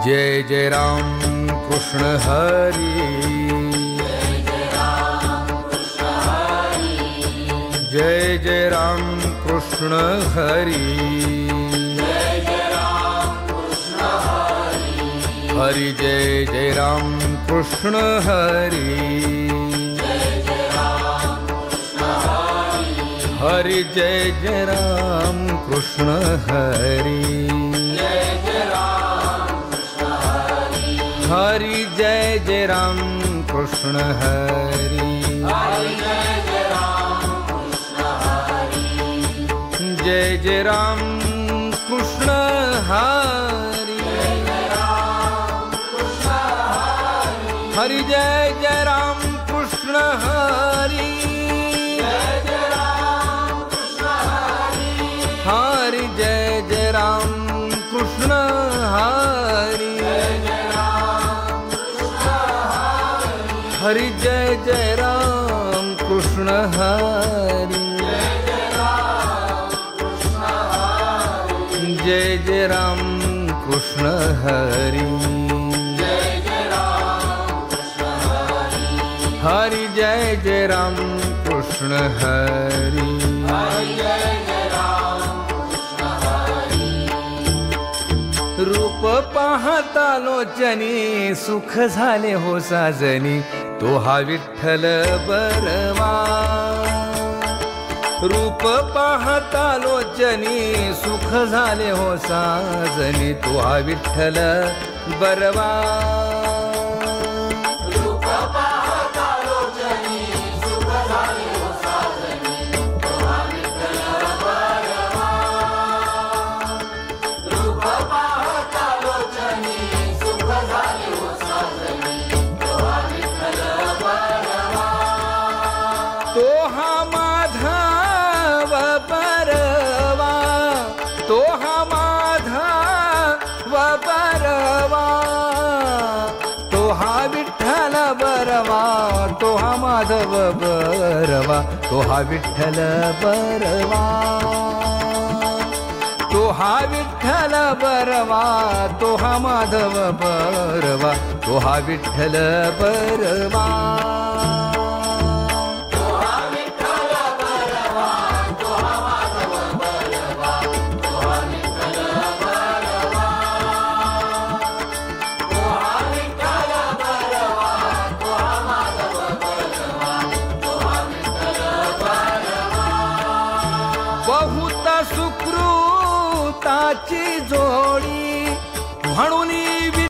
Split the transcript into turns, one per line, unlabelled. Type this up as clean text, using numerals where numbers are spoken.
जय जय राम कृष्ण हरी, जय जय राम कृष्ण हरी, हरि जय जय राम कृष्ण हरी, हरि जय जय राम कृष्ण हरी, हरि जय जय राम कृष्ण हरि, जय जय राम कृष्ण हरि, हरि जय जय राम कृष्ण हरि, हरि जय जय राम कृष्ण हरि, हरि जय जय राम कृष्ण हरि, जय जय राम कृष्ण हरि, हरि जय जय राम कृष्ण हरि, रूप पाहता लोचनी सुख झाले हो साजनी, तो हा विठ्ठल बरवा, रूप पाहता लोचनी सुख झाले हो साजनी, तो हा विठ्ठल बरवा,
रूप पाहता लोचनी सुख झाले हो साजनी, तो हा विठ्ठल बरवा, रूप पाहता लोचनी सुख झाले हो साजनी, तो हा विठ्ठल बरवा,
तो हा माधव बरवा, तो हा माधव बरवा, तो हा विठ्ठल बरवा, तो हा माधव बरवा, तो हा विठ्ठल बरवा, तो हा विठ्ठल बरवा, तो हा माधव बरवा, तो हा विठ्ठल बरवा, बहुत सुकृताची जोडी,